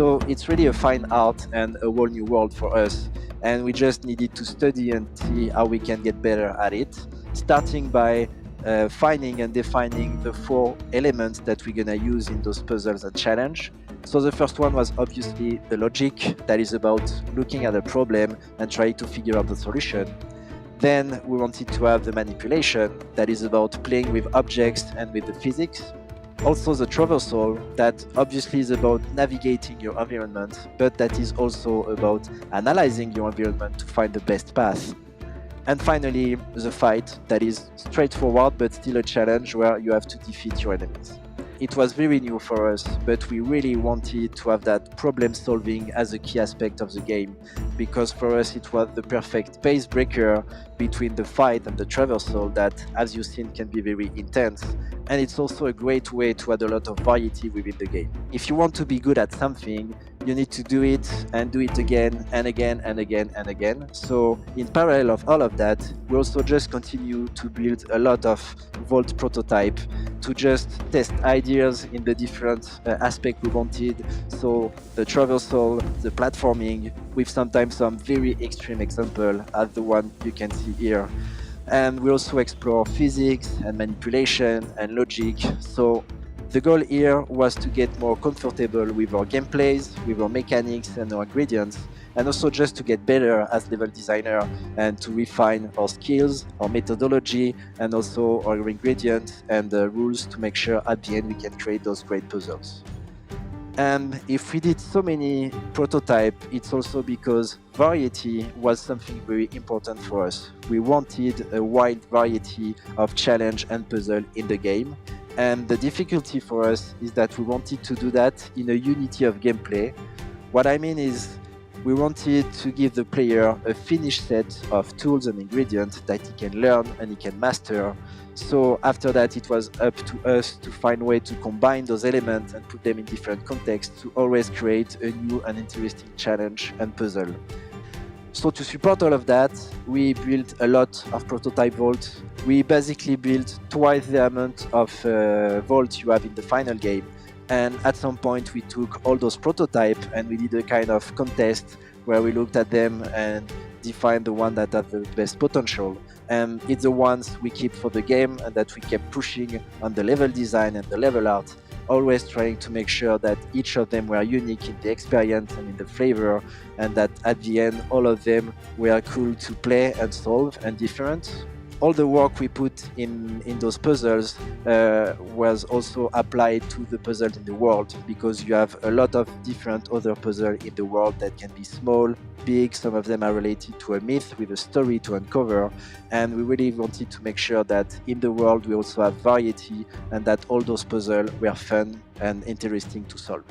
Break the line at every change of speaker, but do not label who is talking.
So it's really a fine art and a whole new world for us, and we just needed to study and see how we can get better at it, starting by finding and defining the 4 elements that we're gonna use in those puzzles and challenge. So the first one was obviously the logic, that is about looking at a problem and trying to figure out the solution. Then we wanted to have the manipulation, that is about playing with objects and with the physics. Also the traversal, that obviously is about navigating your environment, but that is also about analyzing your environment to find the best path. And finally, the fight, that is straightforward but still a challenge where you have to defeat your enemies. It was very new for us, but we really wanted to have that problem solving as a key aspect of the game, because for us it was the perfect pace breaker between the fight and the traversal that, as you've seen, can be very intense. And it's also a great way to add a lot of variety within the game. If you want to be good at something, you need to do it and do it again and again and again and again. So in parallel of all of that, we also just continue to build a lot of Vault prototype to just test ideas in the different aspects we wanted. So the traversal, the platforming, with sometimes some very extreme example as the one you can see here. And we also explore physics and manipulation and logic. So the goal here was to get more comfortable with our gameplays, with our mechanics and our ingredients, and also just to get better as level designer and to refine our skills, our methodology, and also our ingredients and rules to make sure at the end we can create those great puzzles. And if we did so many prototypes, it's also because variety was something very important for us. We wanted a wide variety of challenge and puzzle in the game. And the difficulty for us is that we wanted to do that in a unity of gameplay. What I mean is we wanted to give the player a finished set of tools and ingredients that he can learn and he can master. So after that, it was up to us to find a way to combine those elements and put them in different contexts to always create a new and interesting challenge and puzzle. So to support all of that, we built a lot of prototype vaults. We basically built twice the amount of vaults you have in the final game. And at some point we took all those prototypes and we did a kind of contest where we looked at them and defined the one that had the best potential. And it's the ones we keep for the game and that we kept pushing on the level design and the level art, always trying to make sure that each of them were unique in the experience and in the flavor, and that at the end all of them were cool to play and solve and different. All the work we put in those puzzles was also applied to the puzzles in the world, because you have a lot of different other puzzles in the world that can be small, big, some of them are related to a myth with a story to uncover, and we really wanted to make sure that in the world we also have variety and that all those puzzles were fun and interesting to solve.